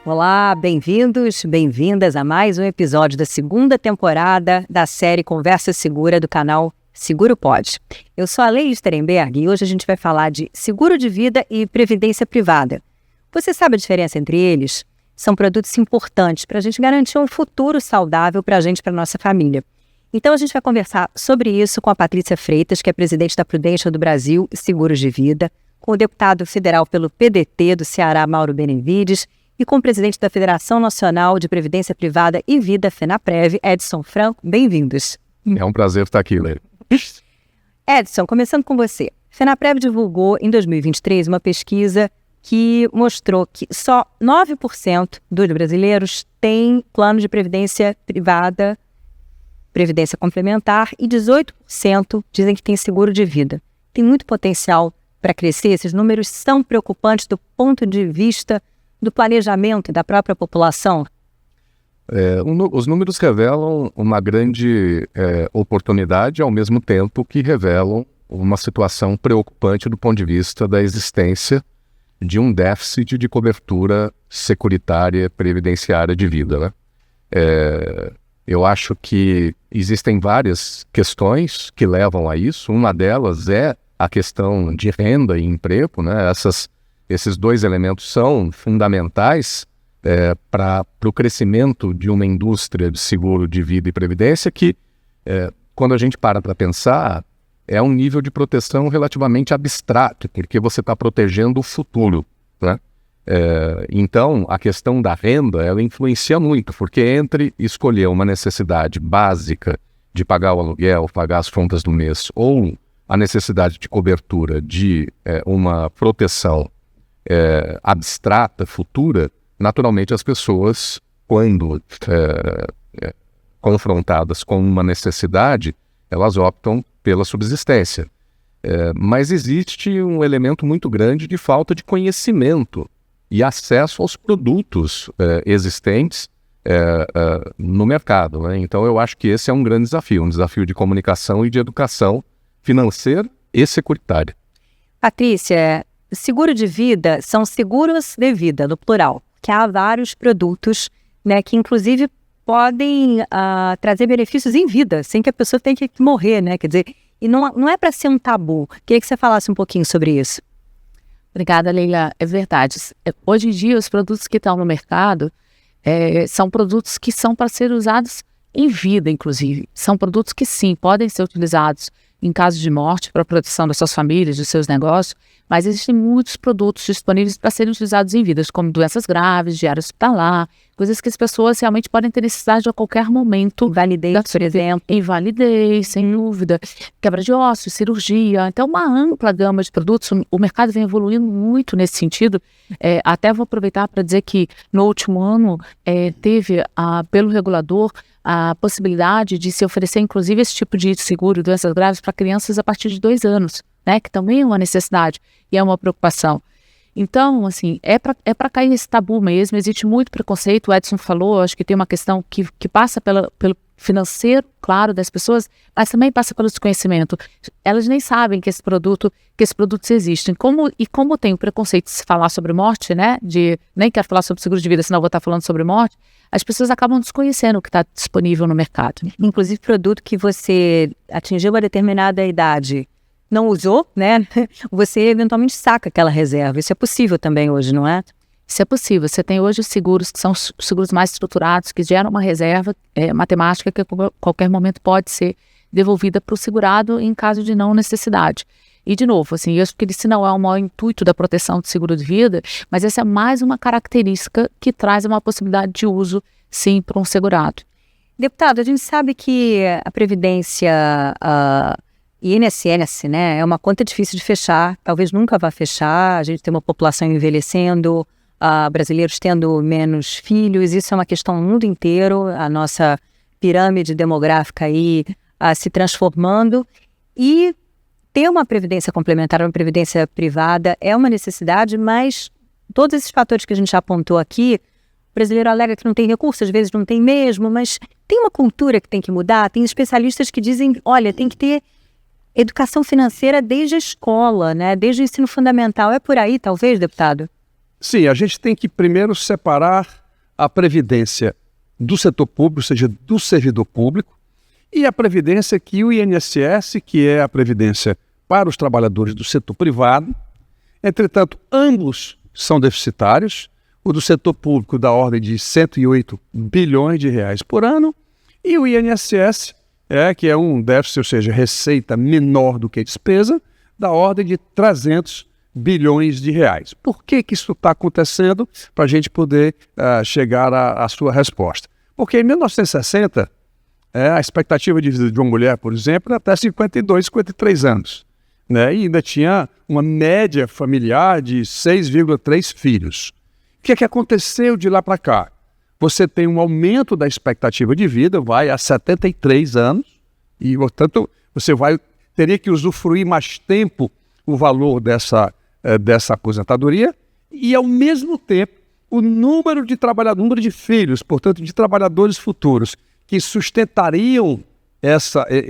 Olá, bem-vindos, bem-vindas a mais um episódio da segunda temporada da série Conversa Segura do canal Seguro Pode. Eu sou a Leila Sterenberg e hoje a gente vai falar de seguro de vida e previdência privada. Você sabe a diferença entre eles? São produtos importantes para a gente garantir um futuro saudável para a gente e para a nossa família. Então a gente vai conversar sobre isso com a Patrícia Freitas, que é presidente da Prudential do Brasil e Seguros de Vida, com o deputado federal pelo PDT do Ceará, Mauro Benevides, e com o presidente da Federação Nacional de Previdência Privada e Vida, FENAPREV, Edson Franco. Bem-vindos. É um prazer estar aqui, Leila. Edson, começando com você. FENAPREV divulgou em 2023 uma pesquisa que mostrou que só 9% dos brasileiros têm plano de previdência privada, previdência complementar, e 18% dizem que tem seguro de vida. Tem muito potencial para crescer. Esses números são preocupantes do ponto de vista do planejamento da própria população? Os números revelam uma grande oportunidade, ao mesmo tempo que revelam uma situação preocupante do ponto de vista da existência de um déficit de cobertura securitária previdenciária de vida, né? Eu acho que existem várias questões que levam a isso. Uma delas é a questão de renda e emprego, né? Esses dois elementos são fundamentais para o crescimento de uma indústria de seguro de vida e previdência que, quando a gente para pensar, é um nível de proteção relativamente abstrato, porque você está protegendo o futuro, né? Então, a questão da renda, ela influencia muito, porque entre escolher uma necessidade básica de pagar o aluguel, pagar as contas do mês, ou a necessidade de cobertura de uma proteção abstrata, futura, naturalmente as pessoas, quando confrontadas com uma necessidade, elas optam pela subsistência. Mas existe um elemento muito grande de falta de conhecimento e acesso aos produtos existentes no mercado, né? Então eu acho que esse é um grande desafio, um desafio de comunicação e de educação financeira e securitária. Patrícia, seguro de vida são seguros de vida, no plural, que há vários produtos, né, que inclusive podem trazer benefícios em vida, sem que a pessoa tenha que morrer, né? Quer dizer, e não é para ser um tabu. Queria que você falasse um pouquinho sobre isso. Obrigada, Leila. É verdade. Hoje em dia, os produtos que estão no mercado são produtos que são para ser usados em vida, inclusive. São produtos que, sim, podem ser utilizados em caso de morte, para a proteção das suas famílias, dos seus negócios, mas existem muitos produtos disponíveis para serem utilizados em vidas, como doenças graves, diário hospitalar, coisas que as pessoas realmente podem ter necessidade a qualquer momento. Invalidez, por exemplo. Invalidez, sem dúvida. Quebra de ossos, cirurgia. Então, uma ampla gama de produtos. O mercado vem evoluindo muito nesse sentido. Até vou aproveitar para dizer que no último ano teve, pelo regulador, a possibilidade de se oferecer, inclusive, esse tipo de seguro, doenças graves, para crianças a partir de 2 anos, né? Que também é uma necessidade e é uma preocupação. Então, assim, é para cair nesse tabu mesmo. Existe muito preconceito, o Edson falou, acho que tem uma questão que passa pelo financeiro, claro, das pessoas, mas também passa pelo desconhecimento. Elas nem sabem que esses produtos existem. Como tem o preconceito de se falar sobre morte, né? Nem quero falar sobre seguro de vida, senão eu vou estar falando sobre morte. As pessoas acabam desconhecendo o que está disponível no mercado. Inclusive, produto que você atingiu uma determinada idade, não usou, né? Você eventualmente saca aquela reserva. Isso é possível também hoje, não é? Isso é possível. Você tem hoje os seguros que são os seguros mais estruturados, que geram uma reserva matemática que a qualquer momento pode ser devolvida para o segurado em caso de não necessidade. E, de novo, assim, eu acho que esse não é o maior intuito da proteção do seguro de vida, mas essa é mais uma característica que traz uma possibilidade de uso, sim, para um segurado. Deputado, a gente sabe que a Previdência INSS, né, é uma conta difícil de fechar, talvez nunca vá fechar. A gente tem uma população envelhecendo, brasileiros tendo menos filhos, isso é uma questão no mundo inteiro, a nossa pirâmide demográfica aí se transformando, e ter uma previdência complementar, uma previdência privada é uma necessidade, mas todos esses fatores que a gente já apontou aqui, o brasileiro alega que não tem recursos, às vezes não tem mesmo, mas tem uma cultura que tem que mudar. Tem especialistas que dizem, olha, tem que ter educação financeira desde a escola, né? Desde o ensino fundamental. É por aí, talvez, deputado? Sim, a gente tem que primeiro separar a previdência do setor público, ou seja, do servidor público, e a previdência que o INSS, que é a previdência para os trabalhadores do setor privado. Entretanto, ambos são deficitários. O do setor público da ordem de 108 bilhões de reais por ano, e o INSS, que é um déficit, ou seja, receita menor do que despesa, da ordem de 300 bilhões de reais. Por que isso está acontecendo? Para a gente poder chegar à sua resposta. Porque em 1960, a expectativa de vida de uma mulher, por exemplo, era até 52, 53 anos. Né? E ainda tinha uma média familiar de 6,3 filhos. O que aconteceu de lá para cá? Você tem um aumento da expectativa de vida, vai a 73 anos, e, portanto, você teria que usufruir mais tempo o valor dessa aposentadoria, e, ao mesmo tempo, o número de filhos, portanto, de trabalhadores futuros, que sustentariam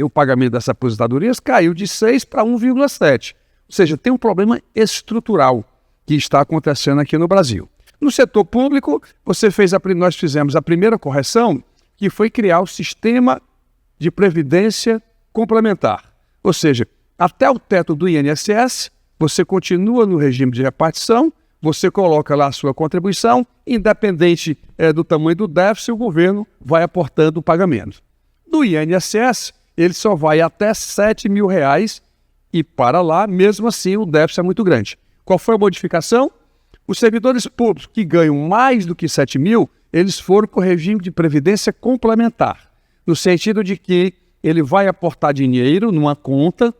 o pagamento dessa aposentadoria, caiu de 6 para 1,7. Ou seja, tem um problema estrutural que está acontecendo aqui no Brasil. No setor público, nós fizemos a primeira correção, que foi criar o sistema de previdência complementar. Ou seja, até o teto do INSS, você continua no regime de repartição, você coloca lá a sua contribuição, independente do tamanho do déficit, o governo vai aportando o pagamento. No INSS, ele só vai até R$7 mil, e para lá, mesmo assim, o déficit é muito grande. Qual foi a modificação? Os servidores públicos que ganham mais do que 7 mil, eles foram com o regime de previdência complementar, no sentido de que ele vai aportar dinheiro numa conta,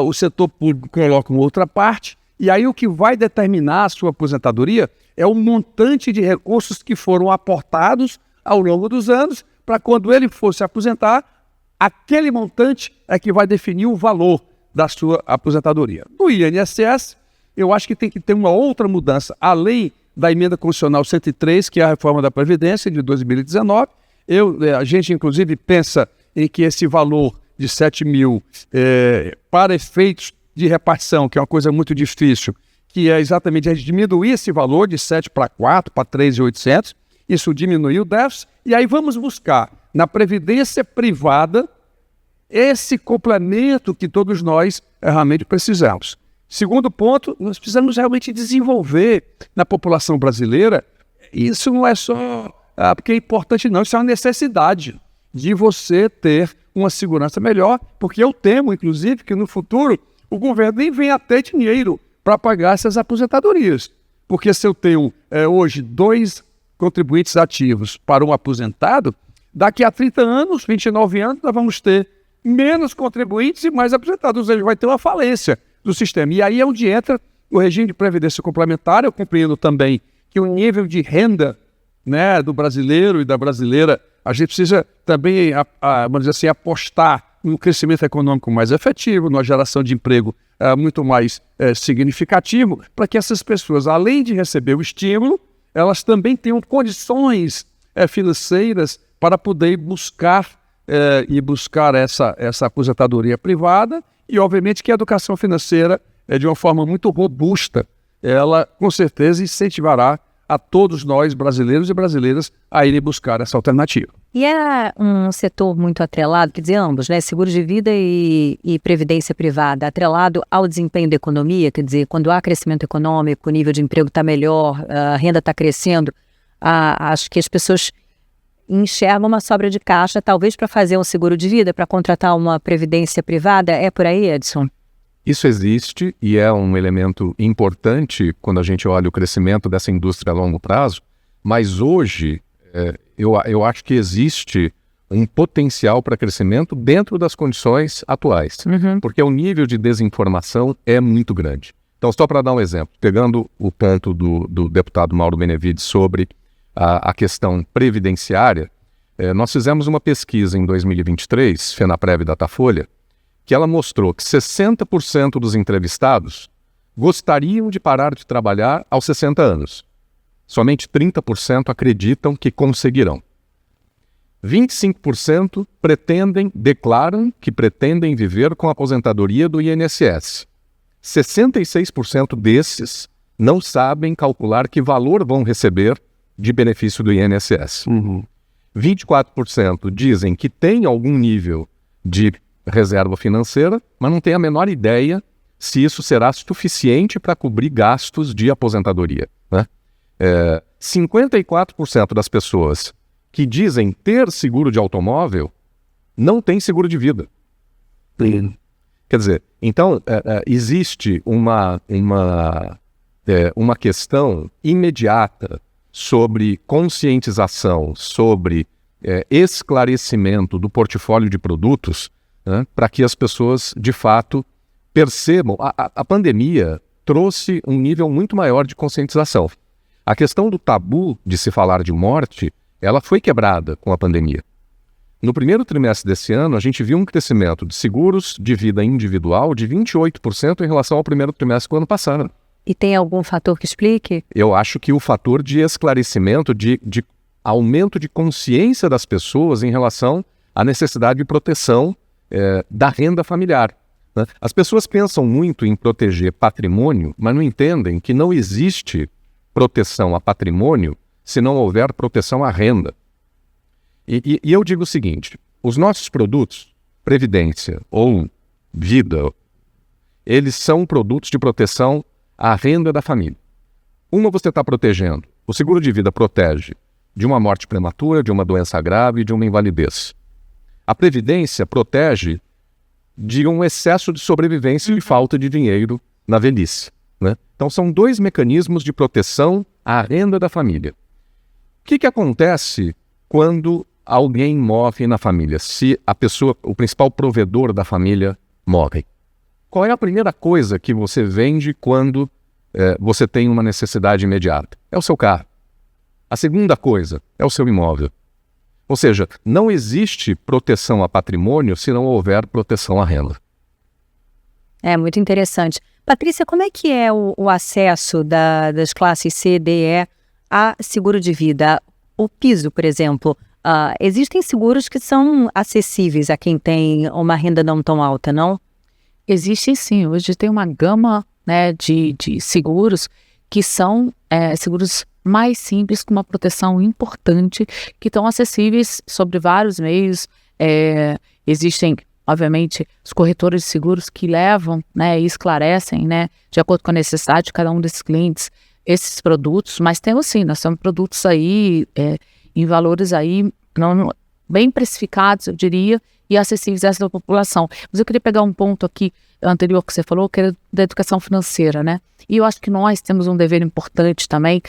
o setor público coloca uma outra parte, e aí o que vai determinar a sua aposentadoria é o montante de recursos que foram aportados ao longo dos anos, para quando ele for se aposentar, aquele montante é que vai definir o valor da sua aposentadoria. No INSS, eu acho que tem que ter uma outra mudança, além da emenda constitucional 103, que é a reforma da Previdência de 2019. A gente, inclusive, pensa em que esse valor de 7 mil, para efeitos de repartição, que é uma coisa muito difícil, que é exatamente a gente diminuir esse valor de 7 para 4, para 3.800, isso diminuiu o déficit, e aí vamos buscar na Previdência privada esse complemento que todos nós realmente precisamos. Segundo ponto, nós precisamos realmente desenvolver na população brasileira, isso não é só porque é importante não, isso é uma necessidade de você ter uma segurança melhor, porque eu temo, inclusive, que no futuro o governo nem venha ter dinheiro para pagar essas aposentadorias. Porque se eu tenho hoje 2 contribuintes ativos para um aposentado, daqui a 30 anos, 29 anos, nós vamos ter menos contribuintes e mais aposentados, ou seja, vai ter uma falência do sistema. E aí é onde entra o regime de previdência complementar. Eu compreendo também que o nível de renda, né, do brasileiro e da brasileira, a gente precisa também, vamos dizer assim, apostar num crescimento econômico mais efetivo, numa geração de emprego muito mais significativo, para que essas pessoas, além de receber o estímulo, elas também tenham condições financeiras para poder buscar essa aposentadoria privada. E, obviamente, que a educação financeira, de uma forma muito robusta, ela, com certeza, incentivará a todos nós, brasileiros e brasileiras, a irem buscar essa alternativa. E é um setor muito atrelado, quer dizer, ambos, né? Seguro de vida e previdência privada, atrelado ao desempenho da economia, quer dizer, quando há crescimento econômico, o nível de emprego está melhor, a renda está crescendo, acho que as pessoas enxergam uma sobra de caixa, talvez para fazer um seguro de vida, para contratar uma previdência privada. É por aí, Edson? Isso existe e é um elemento importante quando a gente olha o crescimento dessa indústria a longo prazo, mas hoje eu acho que existe um potencial para crescimento dentro das condições atuais, porque o nível de desinformação é muito grande. Então, só para dar um exemplo, pegando o ponto do deputado Mauro Benevides sobre a questão previdenciária, nós fizemos uma pesquisa em 2023, FENAPREV e Datafolha, que ela mostrou que 60% dos entrevistados gostariam de parar de trabalhar aos 60 anos. Somente 30% acreditam que conseguirão. 25% declaram que pretendem viver com a aposentadoria do INSS. 66% desses não sabem calcular que valor vão receber de benefício do INSS. 24% dizem que tem algum nível de reserva financeira, mas não tem a menor ideia se isso será suficiente para cobrir gastos de aposentadoria, né? 54% das pessoas que dizem ter seguro de automóvel não têm seguro de vida. Quer dizer, então existe uma questão imediata sobre conscientização, sobre esclarecimento do portfólio de produtos, né, para que as pessoas, de fato, percebam. A pandemia trouxe um nível muito maior de conscientização. A questão do tabu de se falar de morte, ela foi quebrada com a pandemia. No primeiro trimestre desse ano, a gente viu um crescimento de seguros de vida individual de 28% em relação ao primeiro trimestre do ano passado. E tem algum fator que explique? Eu acho que o fator de esclarecimento, de aumento de consciência das pessoas em relação à necessidade de proteção da renda familiar, né? As pessoas pensam muito em proteger patrimônio, mas não entendem que não existe proteção a patrimônio se não houver proteção à renda. E eu digo o seguinte, os nossos produtos, previdência ou vida, eles são produtos de proteção à renda da família. Uma você está protegendo, o seguro de vida protege de uma morte prematura, de uma doença grave e de uma invalidez. A previdência protege de um excesso de sobrevivência e falta de dinheiro na velhice, né? Então são dois mecanismos de proteção à renda da família. O que acontece quando alguém morre na família? Se a pessoa, o principal provedor da família, morre. Qual é a primeira coisa que você vende quando você tem uma necessidade imediata? É o seu carro. A segunda coisa é o seu imóvel. Ou seja, não existe proteção a patrimônio se não houver proteção à renda. É muito interessante. Patrícia, como é que é o acesso das classes C, D e E a seguro de vida? O piso, por exemplo, existem seguros que são acessíveis a quem tem uma renda não tão alta, não? Existem sim. Hoje tem uma gama, né, de seguros que são seguros mais simples, com uma proteção importante, que estão acessíveis sobre vários meios. Existem, obviamente, os corretores de seguros que levam, né, e esclarecem, né, de acordo com a necessidade de cada um desses clientes, esses produtos, mas temos sim, nós temos produtos aí em valores aí bem precificados, eu diria, e acessíveis a essa população. Mas eu queria pegar um ponto aqui anterior que você falou, que era da educação financeira, né? E eu acho que nós temos um dever importante também,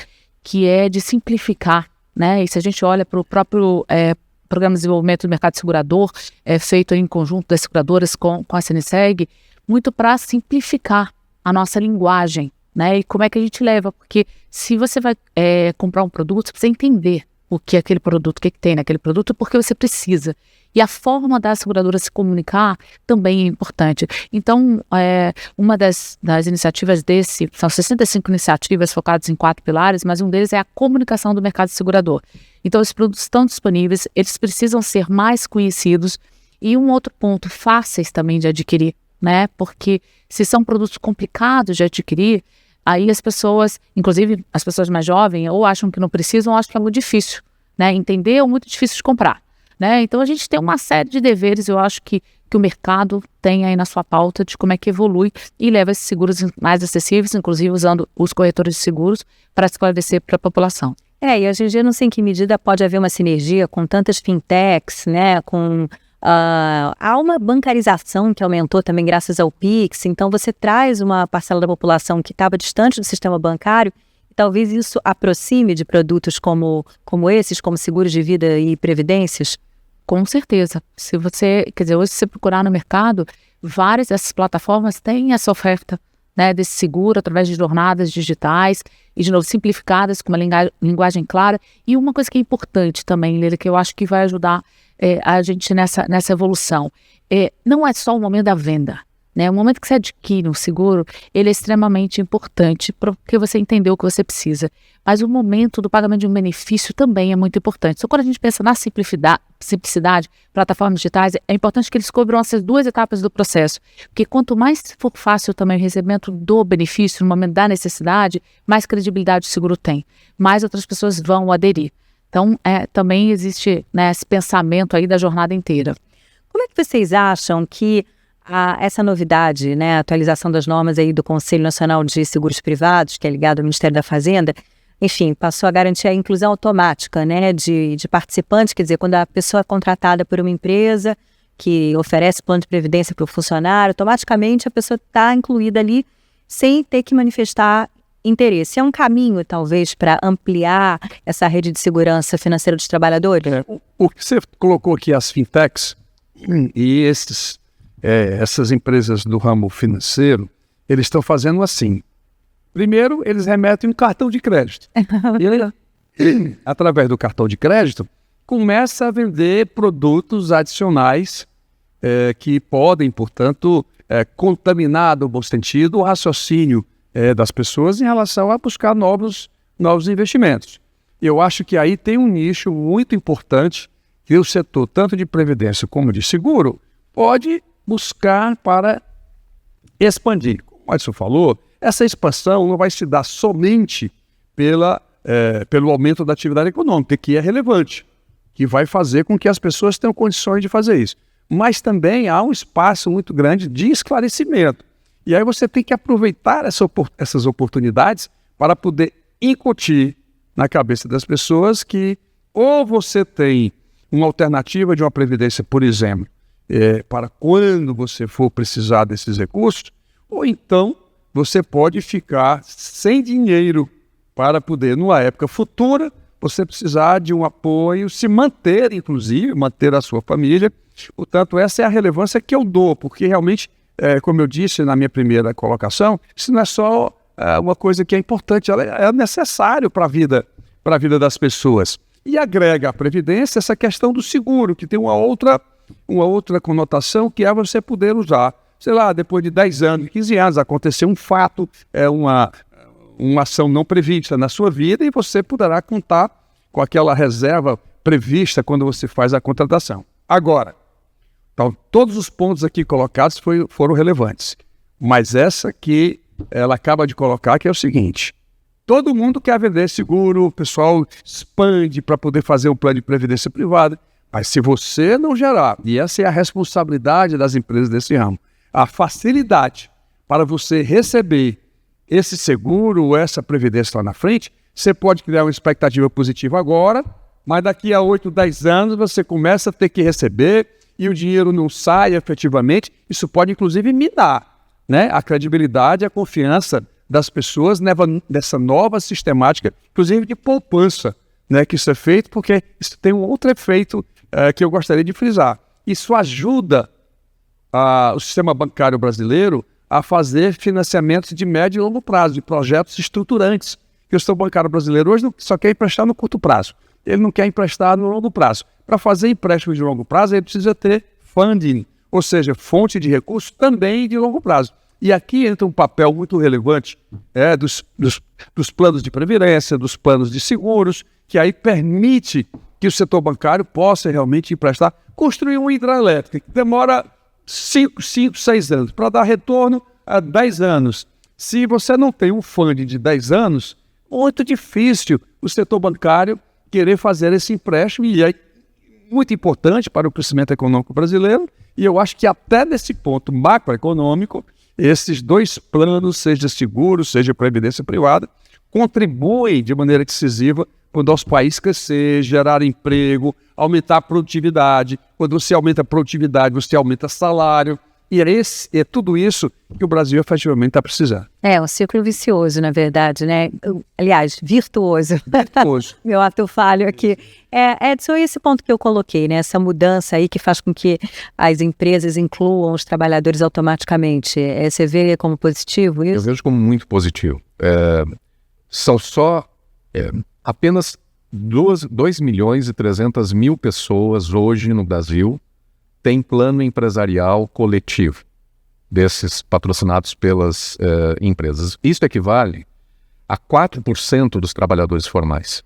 que é de simplificar, né? E se a gente olha para o próprio Programa de Desenvolvimento do Mercado Segurador, feito em conjunto das seguradoras com a CNSEG, muito para simplificar a nossa linguagem, né? E como é que a gente leva? Porque se você vai comprar um produto, você precisa entender o que é aquele produto, o que tem naquele produto, porque você precisa. E a forma da seguradora se comunicar também é importante. Então, uma das iniciativas são 65 iniciativas focadas em 4 pilares, mas um deles é a comunicação do mercado segurador. Então, os produtos estão disponíveis, eles precisam ser mais conhecidos e um outro ponto, fáceis também de adquirir, né? Porque se são produtos complicados de adquirir, aí as pessoas, inclusive as pessoas mais jovens, ou acham que não precisam, ou acham que é muito difícil, né? Entender ou muito difícil de comprar, né? Então a gente tem uma série de deveres, eu acho que o mercado tem aí na sua pauta de como é que evolui e leva esses seguros mais acessíveis, inclusive usando os corretores de seguros para esclarecer para a população. E hoje em dia não sei em que medida pode haver uma sinergia com tantas fintechs, né? Há uma bancarização que aumentou também graças ao Pix, então você traz uma parcela da população que estava distante do sistema bancário, e talvez isso aproxime de produtos como esses, como seguros de vida e previdências? Com certeza. Se você procurar no mercado, várias dessas plataformas têm essa oferta, né, desse seguro através de jornadas digitais e, de novo, simplificadas, com uma linguagem clara. E uma coisa que é importante também, Leila, que eu acho que vai ajudar a gente nessa evolução. Não é só o momento da venda, né? O momento que você adquire um seguro, ele é extremamente importante porque você entendeu o que você precisa. Mas o momento do pagamento de um benefício também é muito importante. Então, quando a gente pensa na simplicidade, plataformas digitais, é importante que eles cobram essas duas etapas do processo. Porque quanto mais for fácil também o recebimento do benefício no momento da necessidade, mais credibilidade o seguro tem. Mais outras pessoas vão aderir. Então, também existe, né, esse pensamento aí da jornada inteira. Como é que vocês acham que essa novidade, né, a atualização das normas aí do Conselho Nacional de Seguros Privados, que é ligado ao Ministério da Fazenda, enfim, passou a garantir a inclusão automática, né, de participantes, quer dizer, quando a pessoa é contratada por uma empresa que oferece plano de previdência para o funcionário, automaticamente a pessoa está incluída ali sem ter que manifestar interesse. É um caminho, talvez, para ampliar essa rede de segurança financeira dos trabalhadores? O que você colocou aqui, as fintechs e essas empresas do ramo financeiro, eles estão fazendo assim. Primeiro, eles remetem um cartão de crédito. E, através do cartão de crédito, começa a vender produtos adicionais que podem, portanto, contaminar, no bom sentido, o raciocínio das pessoas em relação a buscar novos investimentos. Eu acho que aí tem um nicho muito importante que o setor, tanto de previdência como de seguro, pode buscar para expandir. Como o Edson falou, essa expansão não vai se dar somente pelo aumento da atividade econômica, que é relevante, que vai fazer com que as pessoas tenham condições de fazer isso. Mas também há um espaço muito grande de esclarecimento. E aí você tem que aproveitar essas oportunidades para poder incutir na cabeça das pessoas que ou você tem uma alternativa de uma previdência, por exemplo, para quando você for precisar desses recursos, ou então você pode ficar sem dinheiro para poder, numa época futura, você precisar de um apoio, se manter, inclusive, manter a sua família. Portanto, essa é a relevância que eu dou, porque realmente, como eu disse na minha primeira colocação, isso não é só uma coisa que é importante, ela é necessário para a vida das pessoas. E agrega à Previdência essa questão do seguro, que tem uma outra conotação, que é você poder usar, sei lá, depois de 10 anos, 15 anos, aconteceu um fato, uma ação não prevista na sua vida, e você poderá contar com aquela reserva prevista quando você faz a contratação. Agora, então, todos os pontos aqui colocados foram relevantes, mas essa que ela acaba de colocar, que é o seguinte: todo mundo quer vender seguro, o pessoal expande para poder fazer um plano de previdência privada, mas se você não gerar, e essa é a responsabilidade das empresas desse ramo, a facilidade para você receber esse seguro, essa previdência lá na frente, você pode criar uma expectativa positiva agora, mas daqui a 8, 10 anos você começa a ter que receber e o dinheiro não sai efetivamente. Isso pode, inclusive, minar, né, a credibilidade, a confiança das pessoas nessa nova sistemática, inclusive de poupança, né, que isso é feito, porque isso tem um outro efeito que eu gostaria de frisar. Isso ajuda o sistema bancário brasileiro a fazer financiamentos de médio e longo prazo, de projetos estruturantes. Porque o sistema bancário brasileiro hoje só quer emprestar no curto prazo. Ele não quer emprestar no longo prazo. Para fazer empréstimos de longo prazo, ele precisa ter funding, ou seja, fonte de recursos também de longo prazo. E aqui entra um papel muito relevante dos planos de previdência, dos planos de seguros, que aí permite que o setor bancário possa realmente emprestar, construir uma hidrelétrica que demora 5, 6 anos, para dar retorno a 10 anos. Se você não tem um funding de 10 anos, muito difícil o setor bancário querer fazer esse empréstimo, e é muito importante para o crescimento econômico brasileiro, e eu acho que até nesse ponto macroeconômico, esses dois planos, seja seguro, seja previdência privada, contribuem de maneira decisiva para o nosso país crescer, gerar emprego, aumentar a produtividade. Quando você aumenta a produtividade, você aumenta salário. E é tudo isso que o Brasil efetivamente está precisando. É um ciclo vicioso, na verdade, né? Aliás, virtuoso. Virtuoso. Meu ato falho aqui. Edson, esse ponto que eu coloquei, né? Essa mudança aí que faz com que as empresas incluam os trabalhadores automaticamente. Você vê como positivo isso? Eu vejo como muito positivo. São só apenas 2.300.000 pessoas hoje no Brasil têm plano empresarial coletivo. desses patrocinados pelas empresas. Isso equivale a 4% dos trabalhadores formais.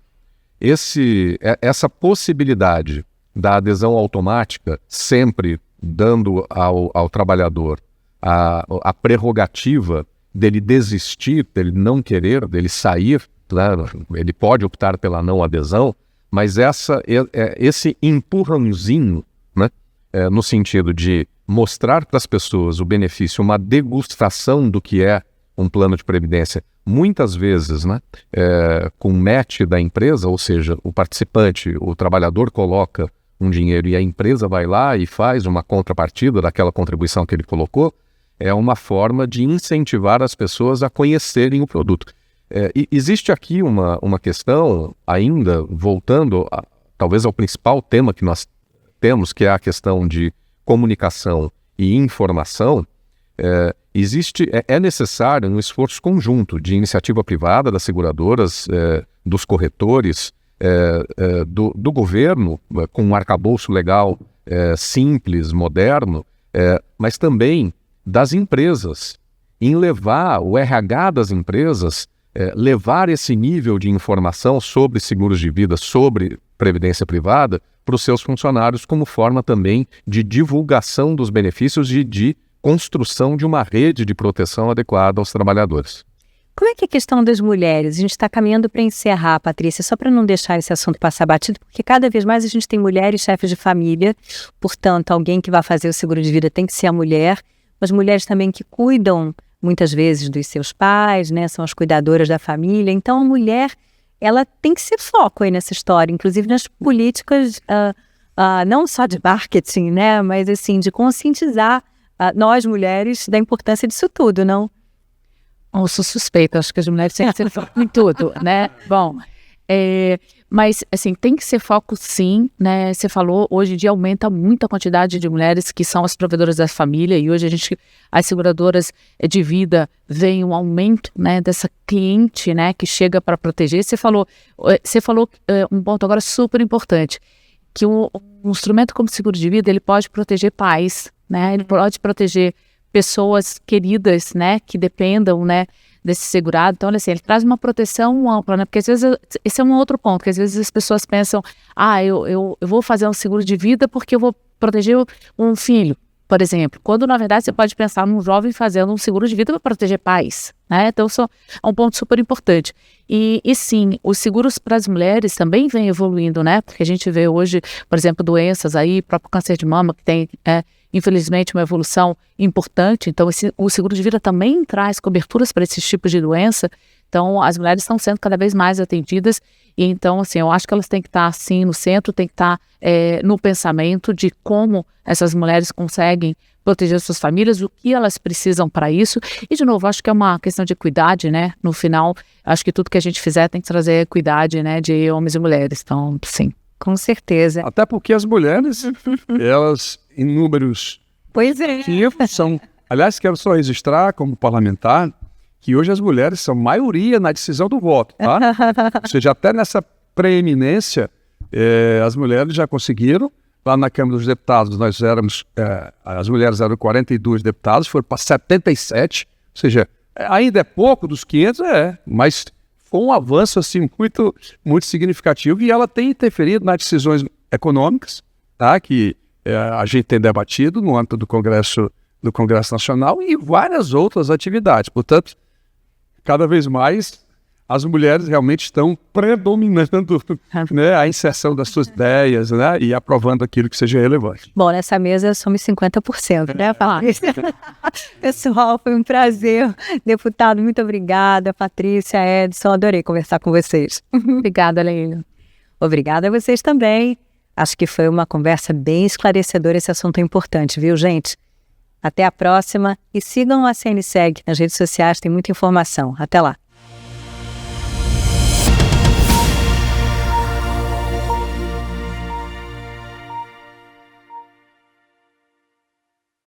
Essa possibilidade da adesão automática, sempre dando ao trabalhador a prerrogativa dele desistir, dele não querer, dele sair, claro, ele pode optar pela não adesão, mas esse empurrãozinho, né, no sentido de mostrar para as pessoas o benefício, uma degustação do que é um plano de previdência, muitas vezes, né, com match da empresa, ou seja, o participante, o trabalhador coloca um dinheiro e a empresa vai lá e faz uma contrapartida daquela contribuição que ele colocou, é uma forma de incentivar as pessoas a conhecerem o produto. Existe aqui uma questão, ainda voltando talvez ao principal tema que nós temos, que é a questão de comunicação e informação. É necessário um esforço conjunto de iniciativa privada, das seguradoras, dos corretores, do governo, com um arcabouço legal simples, moderno, mas também das empresas, em levar o RH das empresas, levar esse nível de informação sobre seguros de vida, sobre previdência privada, para os seus funcionários, como forma também de divulgação dos benefícios e de construção de uma rede de proteção adequada aos trabalhadores. Como é que é a questão das mulheres? A gente está caminhando para encerrar, Patrícia, só para não deixar esse assunto passar batido, porque cada vez mais a gente tem mulheres chefes de família, portanto, alguém que vai fazer o seguro de vida tem que ser a mulher, mas mulheres também que cuidam, muitas vezes, dos seus pais, né? São as cuidadoras da família. Então, a mulher, ela tem que ser foco aí nessa história, inclusive nas políticas, não só de marketing, né? Mas, assim, de conscientizar nós, mulheres, da importância disso tudo, não? Eu sou suspeita, acho que as mulheres têm que ser foco em tudo, né? Bom, mas, assim, tem que ser foco sim, né? Você falou, hoje em dia aumenta muito a quantidade de mulheres que são as provedoras da família e hoje as seguradoras de vida veem um aumento, né, dessa cliente, né, que chega para proteger. Você falou um ponto agora super importante, que um instrumento como seguro de vida, ele pode proteger pais, né? Ele pode proteger pessoas queridas, né, que dependam, né, desse segurado. Então, assim, ele traz uma proteção ampla, né, porque às vezes, esse é um outro ponto, que às vezes as pessoas pensam, eu vou fazer um seguro de vida porque eu vou proteger um filho, por exemplo, quando na verdade você pode pensar num jovem fazendo um seguro de vida para proteger pais, né, então isso é um ponto super importante. E sim, os seguros para as mulheres também vêm evoluindo, né, porque a gente vê hoje, por exemplo, doenças aí, próprio câncer de mama, que tem, infelizmente, uma evolução importante. Então, o seguro de vida também traz coberturas para esses tipos de doença. Então, as mulheres estão sendo cada vez mais atendidas. E, então, assim, eu acho que elas têm que estar, assim, no centro, têm que estar no pensamento de como essas mulheres conseguem proteger suas famílias, o que elas precisam para isso. E, de novo, acho que é uma questão de equidade, né? No final, acho que tudo que a gente fizer tem que trazer equidade, né, de homens e mulheres. Então, sim. Com certeza. Até porque as mulheres, elas, em números são... Aliás, quero só registrar, como parlamentar, que hoje as mulheres são maioria na decisão do voto, tá? Ou seja, até nessa preeminência, as mulheres já conseguiram. Lá na Câmara dos Deputados, as mulheres eram 42 deputados, foram para 77, ou seja, ainda é pouco dos 500, mas foi um avanço assim, muito, muito significativo, e ela tem interferido nas decisões econômicas, tá? Que a gente tem debatido no âmbito do Congresso Nacional e várias outras atividades. Portanto, cada vez mais as mulheres realmente estão predominando, né, a inserção das suas ideias, né, e aprovando aquilo que seja relevante. Bom, nessa mesa somos 50%, né, Patrícia? Pessoal, foi um prazer. Deputado, muito obrigada. Patrícia, Edson, adorei conversar com vocês. Obrigada, Leila. Obrigada a vocês também. Acho que foi uma conversa bem esclarecedora. Esse assunto é importante, viu, gente? Até a próxima e sigam a CNSEG nas redes sociais, tem muita informação. Até lá.